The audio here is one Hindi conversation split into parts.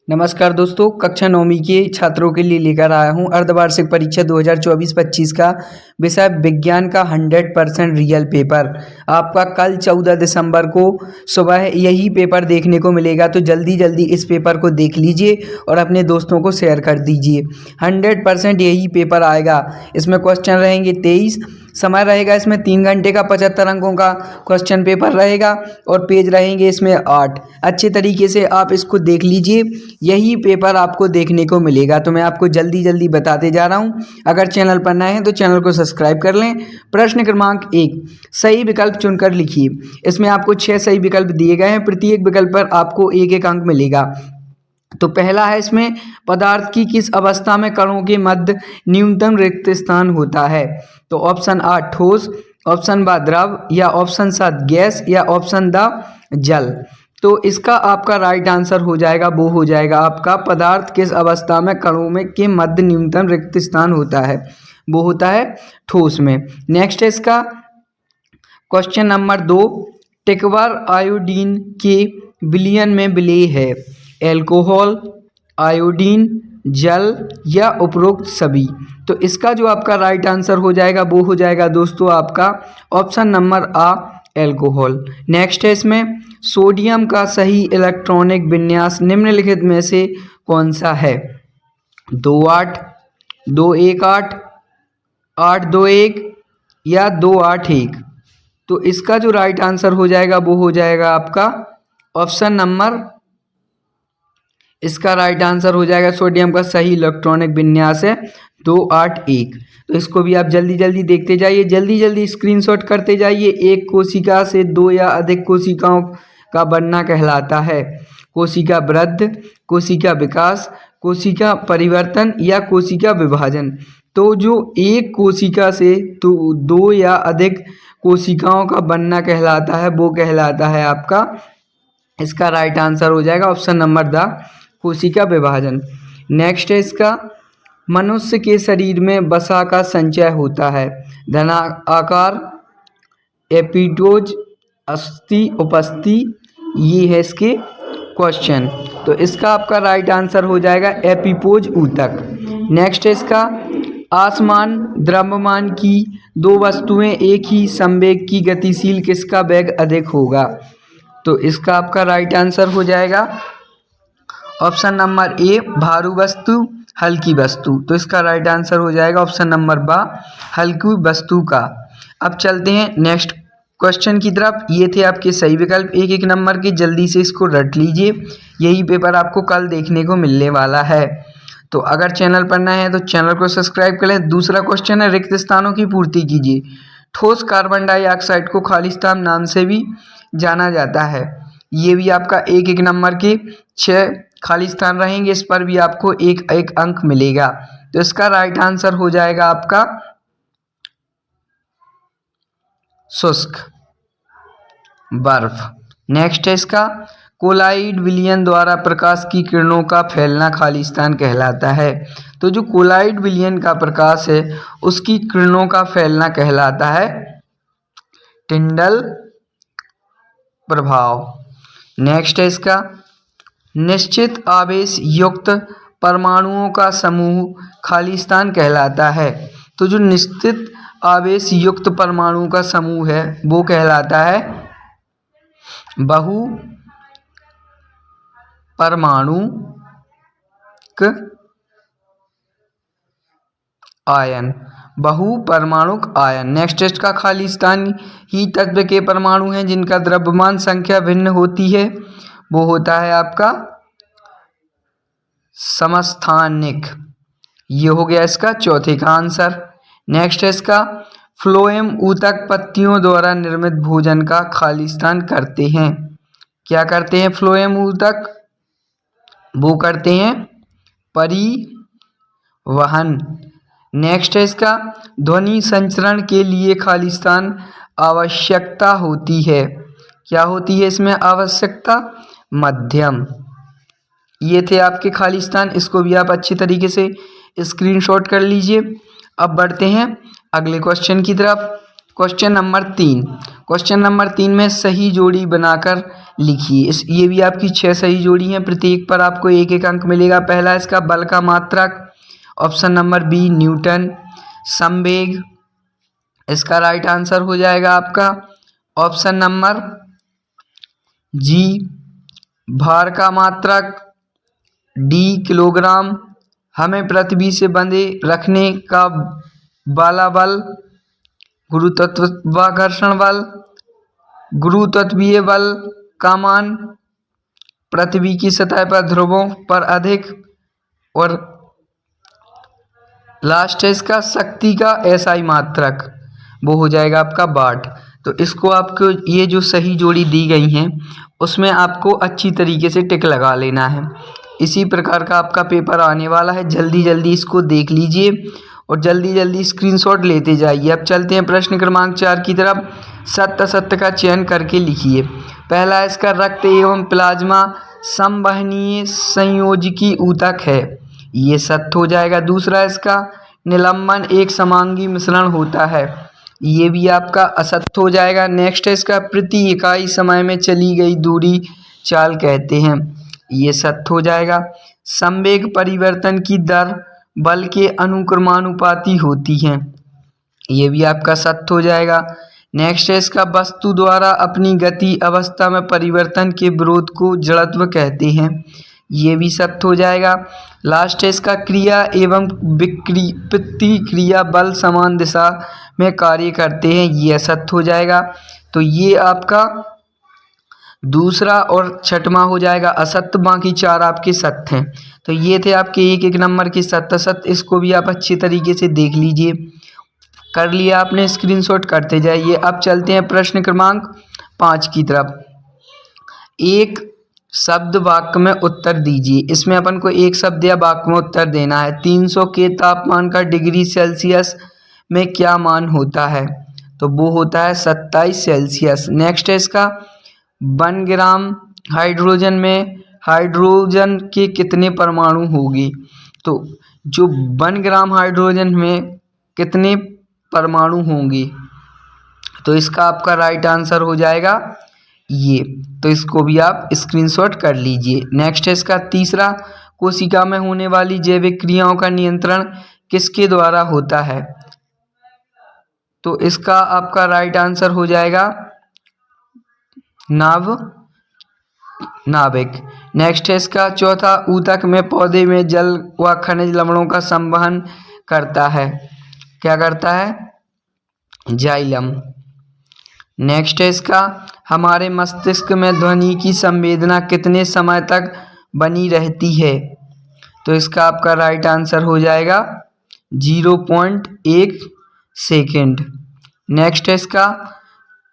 नमस्कार दोस्तों, कक्षा 9वीं के छात्रों के लिए लेकर आया हूं अर्धवार्षिक परीक्षा 2024-25 का विषय विज्ञान का 100% रियल पेपर। आपका कल 14 दिसंबर को सुबह यही पेपर देखने को मिलेगा, तो जल्दी जल्दी इस पेपर को देख लीजिए और अपने दोस्तों को शेयर कर दीजिए। 100% यही पेपर आएगा। इसमें क्वेश्चन रहेंगे 23, समय रहेगा इसमें 3 घंटे का, 75 अंकों का क्वेश्चन पेपर रहेगा और पेज रहेंगे इसमें 8। अच्छे तरीके से आप इसको देख लीजिए, यही पेपर आपको देखने को मिलेगा। तो मैं आपको जल्दी जल्दी बताते जा रहा हूं। अगर चैनल पर नए हैं तो चैनल को सब्सक्राइब कर लें। प्रश्न क्रमांक 1, सही विकल्प चुनकर लिखिए। इसमें आपको 6 सही विकल्प दिए गए हैं, प्रत्येक विकल्प पर आपको 1-1 अंक मिलेगा। तो पहला है इसमें, पदार्थ की किस अवस्था में कणों के मध्य न्यूनतम रिक्त स्थान होता है? तो ऑप्शन आ ठोस, ऑप्शन बा द्रव, या ऑप्शन सा गैस, या ऑप्शन द जल। तो इसका आपका राइट आंसर हो जाएगा, वो हो जाएगा आपका पदार्थ किस अवस्था में कणों में के मध्य न्यूनतम रिक्त स्थान होता है, वो होता है ठोस में। नेक्स्ट है इसका क्वेश्चन नंबर 2, टिकवर आयोडीन के विलयन में विलेय है? एल्कोहल, आयोडीन, जल, या उपरोक्त सभी। तो इसका जो आपका राइट आंसर हो जाएगा वो हो जाएगा दोस्तों आपका ऑप्शन नंबर आ, एल्कोहल। नेक्स्ट है इसमें, सोडियम का सही इलेक्ट्रॉनिक विन्यास निम्नलिखित में से कौन सा है? 2-8, 2-1-8, 8-2-1, या 2-8-1। तो इसका जो राइट आंसर हो जाएगा वो हो जाएगा आपका ऑप्शन नंबर, इसका राइट आंसर हो जाएगा सोडियम का सही इलेक्ट्रॉनिक विन्यास है 2-8-1। तो इसको भी आप जल्दी जल्दी देखते जाइए, जल्दी जल्दी स्क्रीनशॉट करते जाइए। एक कोशिका से 2 या अधिक कोशिकाओं का बनना कहलाता है कोशिका वृद्धि, कोशिका विकास, कोशिका परिवर्तन, या कोशिका विभाजन। तो जो एक कोशिका से तो 2 या अधिक कोशिकाओं का बनना कहलाता है वो कहलाता है आपका, इसका राइट आंसर हो जाएगा ऑप्शन नंबर द कोशिका विभाजन। नेक्स्ट है इसका, मनुष्य के शरीर में वसा का संचय होता है? धनाकार, एपिटोज, अस्थि उपस्थि, ये है इसके क्वेश्चन। तो इसका आपका राइट आंसर हो जाएगा एपिपोज ऊतक। नेक्स्ट है इसका, आसमान द्रव्यमान की 2 वस्तुएं एक ही संवेग की गतिशील किसका वेग अधिक होगा? तो इसका आपका राइट आंसर हो जाएगा ऑप्शन नंबर ए, भारू वस्तु, हल्की वस्तु। तो इसका राइट आंसर हो जाएगा ऑप्शन नंबर बा, हल्की वस्तु का। अब चलते हैं नेक्स्ट क्वेश्चन की तरफ। ये थे आपके सही विकल्प 1-1 नंबर के, जल्दी से इसको रट लीजिए। यही पेपर आपको कल देखने को मिलने वाला है। तो अगर चैनल पर नए हैं तो चैनल को सब्सक्राइब कर लें। दूसरा क्वेश्चन है, रिक्त स्थानों की पूर्ति कीजिए। ठोस कार्बन डाइऑक्साइड को खालिस्तान नाम से भी जाना जाता है। ये भी आपका 1-1 नंबर के 6 खाली स्थान रहेंगे, इस पर भी आपको 1-1 अंक मिलेगा। तो इसका राइट आंसर हो जाएगा आपका शुष्क, बर्फ। नेक्स्ट है इसका, कोलाइड विलयन द्वारा प्रकाश की किरणों का फैलना खालिस्तान कहलाता है। तो जो कोलाइड विलयन का प्रकाश है उसकी किरणों का फैलना कहलाता है टिंडल प्रभाव। नेक्स्ट है इसका, निश्चित आवेश युक्त परमाणुओं का समूह खालिस्तान कहलाता है। तो जो निश्चित आवेश युक्त परमाणु का समूह है वो कहलाता है बहु परमाणुक आयन, बहु परमाणुक आयन। नेक्स्ट इसका, खालिस्तान ही तत्व के परमाणु हैं जिनका द्रव्यमान संख्या भिन्न होती है, वो होता है आपका समस्थानिक। ये हो गया इसका चौथे का आंसर। नेक्स्ट है इसका, फ्लोएम ऊतक पत्तियों द्वारा निर्मित भोजन का खालिस्तान करते हैं। क्या करते हैं फ्लोएम ऊतक? वो करते हैं परिवहन। नेक्स्ट है इसका, ध्वनि संचरण के लिए खालिस्तान आवश्यकता होती है। क्या होती है इसमें आवश्यकता? मध्यम। ये थे आपके खालिस्तान, इसको भी आप अच्छी तरीके से स्क्रीनशॉट कर लीजिए। अब बढ़ते हैं अगले क्वेश्चन की तरफ। Question number 3। क्वेश्चन नंबर 3 में सही जोड़ी बनाकर लिखिए। ये भी आपकी 6 सही जोड़ी हैं, प्रत्येक पर आपको 1-1 अंक मिलेगा। पहला इसका बल का मात्रक, ऑप्शन नंबर बी न्यूटन। संवेग, इसका राइट आंसर हो जाएगा आपका ऑप्शन नंबर जी भार का मात्रक, डी किलोग्राम। हमें पृथ्वी से बंधे रखने का वाला बल, गुरुत्वाकर्षण बल। गुरुत्वीय बल का मान पृथ्वी की सतह पर ध्रुवों पर अधिक। और लास्ट है इसका शक्ति का एसआई मात्रक, वो हो जाएगा आपका वाट। तो इसको आपको ये जो सही जोड़ी दी गई हैं उसमें आपको अच्छी तरीके से टिक लगा लेना है। इसी प्रकार का आपका पेपर आने वाला है, जल्दी जल्दी इसको देख लीजिए और जल्दी जल्दी स्क्रीनशॉट लेते जाइए। अब चलते हैं प्रश्न क्रमांक 4 की तरफ। सत्य असत्य का चयन करके लिखिए। पहला इसका रक्त एवं प्लाज्मा संवहनीय संयोजकी ऊतक है, ये सत्य हो जाएगा। दूसरा इसका निलंबन एक समांगी मिश्रण होता है, ये भी आपका असत्य हो जाएगा। नेक्स्ट है इसका प्रति इकाई समय में चली गई दूरी चाल कहते हैं, ये सत्य हो जाएगा। संवेग परिवर्तन की दर बल के अनुक्रमानुपाती होती है, ये भी आपका सत्य हो जाएगा। नेक्स्ट है इसका वस्तु द्वारा अपनी गति अवस्था में परिवर्तन के विरोध को जड़त्व कहते हैं, ये भी सत्य हो जाएगा। लास्ट है इसका क्रिया एवं प्रतिक्रिया बल समान दिशा में कार्य करते हैं, ये असत्य हो जाएगा। तो ये आपका दूसरा और छठवां हो जाएगा असत्य, बाकी 4 आपके सत्य हैं। तो ये थे आपके 1-1 नंबर के सत्य असत्य, इसको भी आप अच्छी तरीके से देख लीजिए। कर लिया आपने, स्क्रीनशॉट करते जाइए। अब चलते हैं प्रश्न क्रमांक 5 की तरफ। एक शब्द वाक्य में उत्तर दीजिए। इसमें अपन को एक शब्द या वाक्य में उत्तर देना है। 300 के तापमान का डिग्री सेल्सियस में क्या मान होता है, तो वो होता है 27 सेल्सियस। नेक्स्ट है इसका 1 ग्राम हाइड्रोजन में हाइड्रोजन के कितने परमाणु होंगे, तो जो 1 ग्राम हाइड्रोजन में कितने परमाणु होंगे, तो इसका आपका राइट आंसर हो जाएगा ये। तो इसको भी आप स्क्रीनशॉट कर लीजिए। नेक्स्ट है इसका तीसरा, कोशिका में होने वाली जैविक क्रियाओं का नियंत्रण किसके द्वारा होता है, तो इसका आपका राइट आंसर हो जाएगा नाभिक। नेक्स्ट है इसका चौथा, ऊतक में पौधे में जल व खनिज लवणों का संवहन करता है, क्या करता है, जाइलम। नेक्स्ट है इसका हमारे मस्तिष्क में ध्वनि की संवेदना कितने समय तक बनी रहती है, तो इसका आपका राइट आंसर हो जाएगा 0.1 सेकेंड। नेक्स्ट है इसका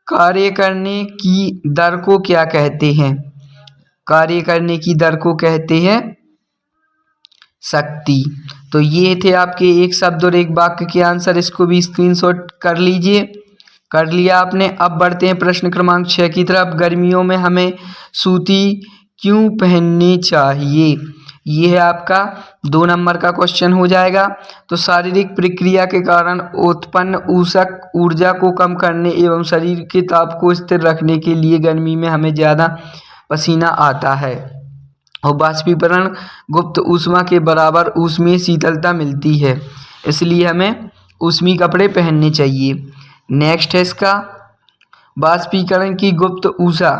कार्य करने की दर को क्या कहते हैं, कार्य करने की दर को कहते हैं शक्ति। तो ये थे आपके एक शब्द और एक वाक्य के आंसर, इसको भी स्क्रीनशॉट कर लीजिए। कर लिया आपने। अब बढ़ते हैं प्रश्न क्रमांक 6 की तरफ। गर्मियों में हमें सूती क्यों पहननी चाहिए, ये है आपका 2 नंबर का क्वेश्चन हो जाएगा। तो शारीरिक प्रक्रिया के कारण उत्पन्न ऊष्मक ऊर्जा को कम करने एवं शरीर के ताप को स्थिर रखने के लिए गर्मी में हमें ज़्यादा पसीना आता है और बाष्पीकरण गुप्त ऊष्मा के बराबर ऊष्मीय शीतलता मिलती है, इसलिए हमें ऊष्मीय कपड़े पहनने चाहिए। नेक्स्ट है इसका बाष्पीकरण की गुप्त ऊष्मा,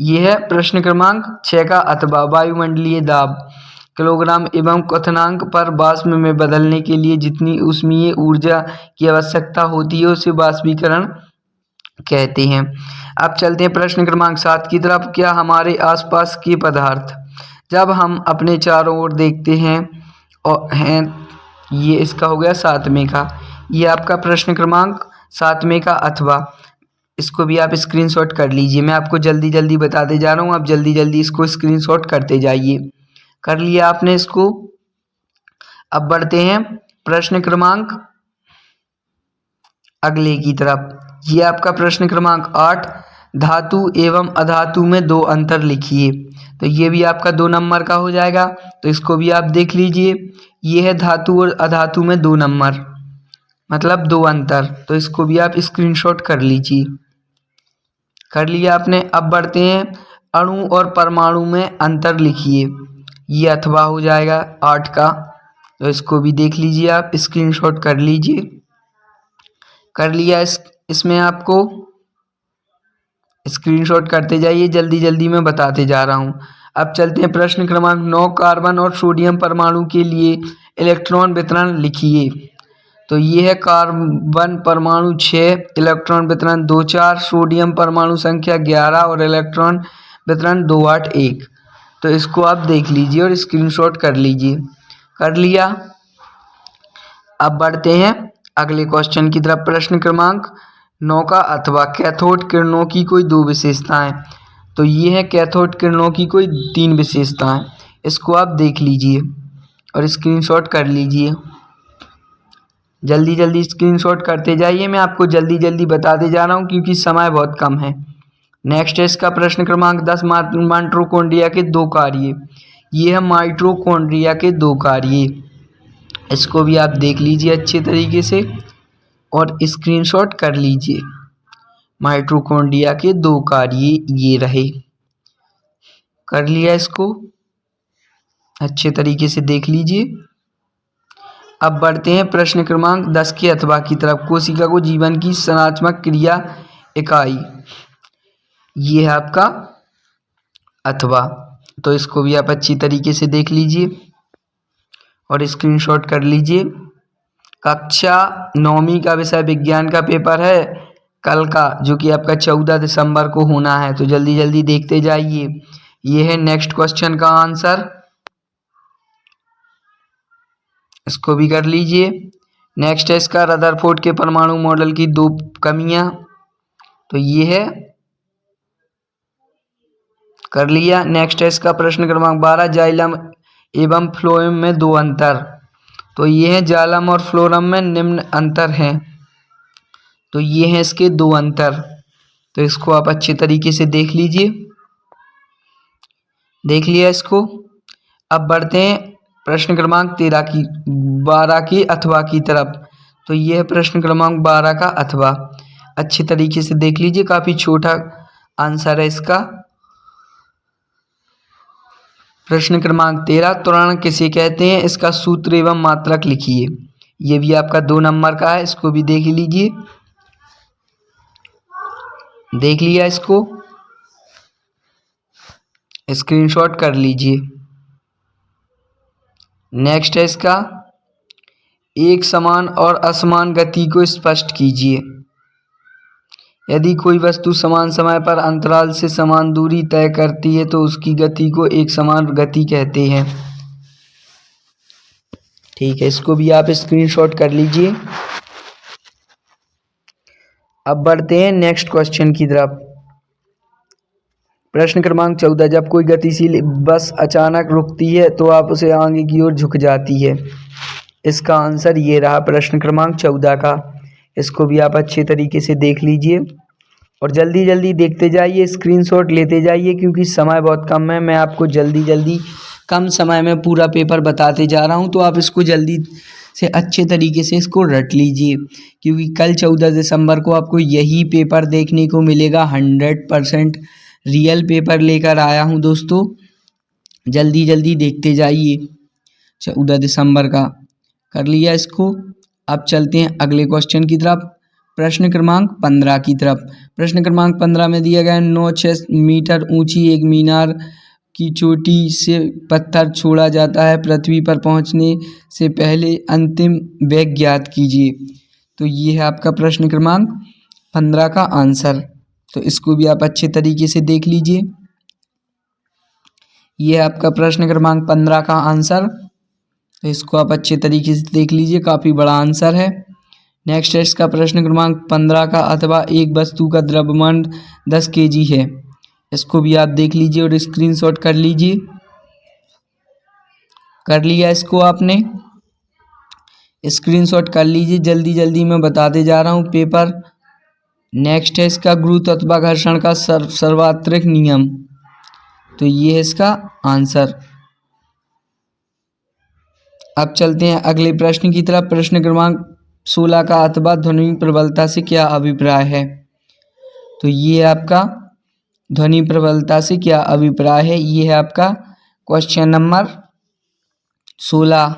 यह है प्रश्न क्रमांक 6 का अथवा वायुमंडलीय दाब किलोग्राम एवं क्वथनांक पर वाष्प में बदलने के लिए जितनी ऊष्मीय ऊर्जा की आवश्यकता होती है उसे बाष्पीकरण कहते हैं। अब चलते हैं प्रश्न क्रमांक 7 की तरफ। क्या हमारे आसपास के पदार्थ जब हम अपने चारों ओर देखते हैं और हैं, ये इसका हो गया 7वें का, ये आपका प्रश्न क्रमांक 7वें का अथवा, इसको भी आप स्क्रीनशॉट कर लीजिए। मैं आपको जल्दी जल्दी बताते जा रहा हूँ, आप जल्दी जल्दी इसको स्क्रीनशॉट करते जाइए। कर लिया आपने इसको। अब बढ़ते हैं प्रश्न क्रमांक अगले की तरफ। ये आपका प्रश्न क्रमांक 8, धातु एवं अधातु में 2 अंतर लिखिए। तो ये भी आपका 2 नंबर का हो जाएगा, तो इसको भी आप देख लीजिए। ये है धातु और अधातु में 2 नंबर, मतलब 2 अंतर। तो इसको भी आप स्क्रीनशॉट कर लीजिए। कर लिया आपने। अब बढ़ते हैं अणु और परमाणु में अंतर लिखिए। ये अथवा हो जाएगा 8 का। तो इसको भी देख लीजिए, आप स्क्रीनशॉट कर लीजिए। कर लिया। इसमें आपको स्क्रीनशॉट करते जाइए, जल्दी जल्दी मैं बताते जा रहा हूँ। अब चलते हैं प्रश्न क्रमांक 9। कार्बन और सोडियम परमाणु के लिए इलेक्ट्रॉन वितरण लिखिए। तो ये है कार्बन परमाणु 6, इलेक्ट्रॉन वितरण 2 4, सोडियम परमाणु संख्या 11 और इलेक्ट्रॉन वितरण 2 8 1। तो इसको आप देख लीजिए और स्क्रीनशॉट कर लीजिए। कर लिया। अब बढ़ते हैं अगले क्वेश्चन की तरफ। प्रश्न क्रमांक 9 का अथवा कैथोड किरणों की कोई 2 विशेषताएं। तो ये है कैथोड किरणों की कोई 3 विशेषताएं। इसको आप देख लीजिए और स्क्रीनशॉट कर लीजिए। जल्दी जल्दी स्क्रीनशॉट करते जाइए, मैं आपको जल्दी जल्दी बताते जा रहा हूँ क्योंकि समय बहुत कम है। नेक्स्ट है इसका प्रश्न क्रमांक 10। माइटोकॉन्ड्रिया के 2 कार्य। ये है माइटोकॉन्ड्रिया के 2 कार्य। इसको भी आप देख लीजिए अच्छे तरीके से और स्क्रीनशॉट कर लीजिए। माइटोकॉन्ड्रिया के 2 कार्य ये रहे। कर लिया। इसको अच्छे तरीके से देख लीजिए। अब बढ़ते हैं प्रश्न क्रमांक 10 के अथवा की तरफ। कोशिका को जीवन की संरचनात्मक क्रिया इकाई। ये है आपका अथवा। तो इसको भी आप अच्छी तरीके से देख लीजिए और स्क्रीनशॉट कर लीजिए। कक्षा 9वीं का विषय विज्ञान का पेपर है कल का, जो कि आपका 14 दिसंबर को होना है। तो जल्दी जल्दी देखते जाइए। ये है नेक्स्ट क्वेश्चन का आंसर। इसको भी कर लीजिए। नेक्स्ट है इसका रदरफोर्ड के परमाणु मॉडल की 2 कमियां। तो ये है। कर लिया। नेक्स्ट है इसका प्रश्न क्रमांक 12। जाइलम एवं फ्लोएम में 2 अंतर। तो ये है जाइलम और फ्लोरम में निम्न अंतर हैं। तो ये है इसके 2 अंतर। तो इसको आप अच्छे तरीके से देख लीजिए। देख लिया इसको। अब बढ़ते हैं प्रश्न क्रमांक 12 की अथवा की तरफ। तो ये है प्रश्न क्रमांक 12 का अथवा। अच्छे तरीके से देख लीजिए, काफी छोटा आंसर है इसका। प्रश्न क्रमांक 13। त्वरण किसे कहते हैं, इसका सूत्र एवं मात्रक लिखिए। ये भी आपका 2 नंबर का है। इसको भी देख लीजिए। देख लिया। इसको स्क्रीनशॉट कर लीजिए। नेक्स्ट है इसका एक समान और असमान गति को स्पष्ट कीजिए। यदि कोई वस्तु समान समय पर अंतराल से समान दूरी तय करती है तो उसकी गति को एक समान गति कहते हैं। ठीक है, इसको भी आप स्क्रीनशॉट कर लीजिए। अब बढ़ते हैं नेक्स्ट क्वेश्चन की तरफ। प्रश्न क्रमांक 14। जब कोई गतिशील बस अचानक रुकती है तो आप उसे आगे की ओर झुक जाती है। इसका आंसर ये रहा प्रश्न क्रमांक 14 का। इसको भी आप अच्छे तरीके से देख लीजिए और जल्दी जल्दी देखते जाइए, स्क्रीनशॉट लेते जाइए क्योंकि समय बहुत कम है। मैं आपको जल्दी जल्दी कम समय में पूरा पेपर बताते जा रहा हूं, तो आप इसको जल्दी से अच्छे तरीके से इसको रट लीजिए क्योंकि कल 14 दिसंबर को आपको यही पेपर देखने को मिलेगा। 100% रियल पेपर लेकर आया हूं दोस्तों। जल्दी जल्दी देखते जाइए। 14 दिसंबर का कर लिया इसको। अब चलते हैं अगले क्वेश्चन की तरफ। प्रश्न क्रमांक 15 की तरफ। प्रश्न क्रमांक 15 में दिया गया 9-6 मीटर ऊंची एक मीनार की चोटी से पत्थर छोड़ा जाता है। पृथ्वी पर पहुंचने से पहले अंतिम वेग ज्ञात कीजिए। तो ये है आपका प्रश्न क्रमांक 15 का आंसर। तो इसको भी आप अच्छे तरीके से देख लीजिए। ये है आपका प्रश्न क्रमांक 15 का आंसर। तो इसको आप अच्छे तरीके से देख लीजिए, काफ़ी बड़ा आंसर है। नेक्स्ट है इसका प्रश्न क्रमांक 15 का अथवा एक वस्तु का द्रव्यमान 10 kg है। इसको भी आप देख लीजिए और स्क्रीनशॉट कर लीजिए। कर लिया इसको आपने, स्क्रीनशॉट कर लीजिए। जल्दी जल्दी मैं बताते जा रहा हूँ पेपर। नेक्स्ट है इसका गुरुत्व अथवा घर्षण का सर्वात्रिक नियम। तो ये है इसका आंसर। अब चलते हैं अगले प्रश्न की तरफ। प्रश्न क्रमांक 16 का अथवा ध्वनि प्रबलता से क्या अभिप्राय है? तो ये आपका ध्वनि प्रबलता से क्या अभिप्राय है, ये है आपका क्वेश्चन नंबर 16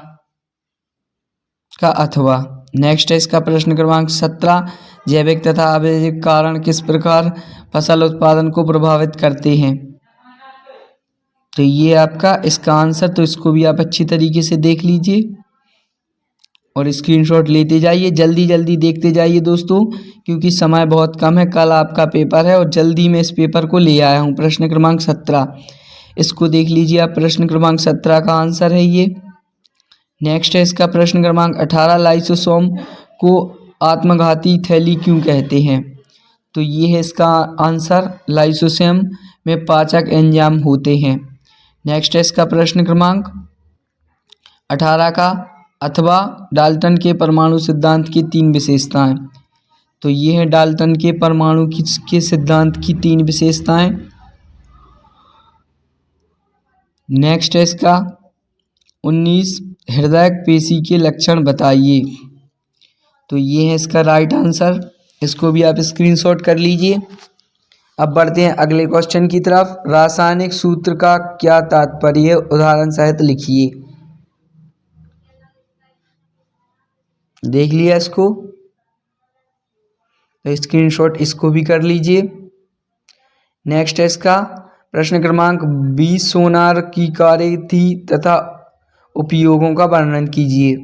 का अथवा। नेक्स्ट है इसका प्रश्न क्रमांक 17, जैविक तथा अजैविक कारण किस प्रकार फसल उत्पादन को प्रभावित करते हैं? तो ये आपका इसका आंसर, तो इसको भी आप अच्छी तरीके से देख लीजिए और स्क्रीनशॉट लेते जाइए, जल्दी जल्दी देखते जाइए दोस्तों, क्योंकि समय बहुत कम है, कल आपका पेपर है और जल्दी में इस पेपर को ले आया हूँ। प्रश्न क्रमांक 17 इसको देख लीजिए आप, प्रश्न क्रमांक 17 का आंसर है ये। नेक्स्ट है इसका प्रश्न क्रमांक 18, लाइसोसोम को आत्मघाती थैली क्यों कहते हैं? तो ये है इसका आंसर, लाइसोसोम में पाचक एंजाइम होते हैं। नेक्स्ट है इसका प्रश्न क्रमांक 18 का अथवा डाल्टन के परमाणु सिद्धांत की 3 विशेषताएं। तो ये है डाल्टन के परमाणु के सिद्धांत की 3 विशेषताएं। नेक्स्ट है इसका 19, हृदय पेशी के लक्षण बताइए। तो ये है इसका राइट आंसर, इसको भी आप स्क्रीनशॉट कर लीजिए। अब बढ़ते हैं अगले क्वेश्चन की तरफ। रासायनिक सूत्र का क्या तात्पर्य है, उदाहरण सहित लिखिए। देख लिया इसको, तो स्क्रीनशॉट इसको भी कर लीजिए। नेक्स्ट है इसका प्रश्न क्रमांक 20, सोनार की कार्यविधि तथा उपयोगों का वर्णन कीजिए।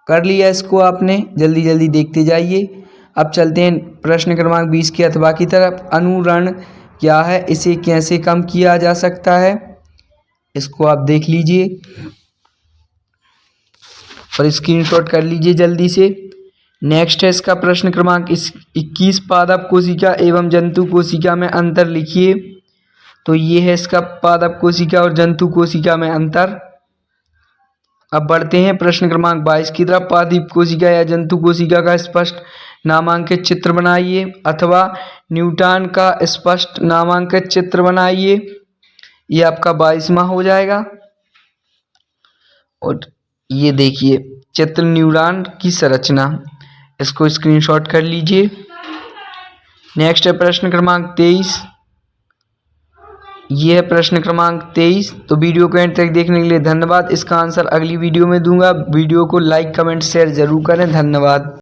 कर लिया इसको आपने, जल्दी जल्दी देखते जाइए। अब चलते हैं प्रश्न क्रमांक 20 के अथवा की तरफ। अनुरण क्या है, इसे कैसे कम किया जा सकता है, इसको आप देख लीजिए और स्क्रीनशॉट कर लीजिए जल्दी से। नेक्स्ट है इसका प्रश्न क्रमांक 21, पादप कोशिका एवं जंतु कोशिका में अंतर लिखिए। तो ये है इसका पादप कोशिका और जंतु कोशिका में अंतर। अब बढ़ते हैं प्रश्न क्रमांक 22 की तरफ। पादप कोशिका या जंतु कोशिका का स्पष्ट नामांकित चित्र बनाइए अथवा न्यूटन का स्पष्ट नामांकित चित्र बनाइए। ये आपका 22वां हो जाएगा। और ये देखिए चित्र न्यूरॉन की संरचना, इसको स्क्रीनशॉट कर लीजिए। नेक्स्ट है प्रश्न क्रमांक 23, ये है प्रश्न क्रमांक 23। तो वीडियो को एंड तक देखने के लिए धन्यवाद। इसका आंसर अगली वीडियो में दूंगा। वीडियो को लाइक कमेंट शेयर जरूर करें। धन्यवाद।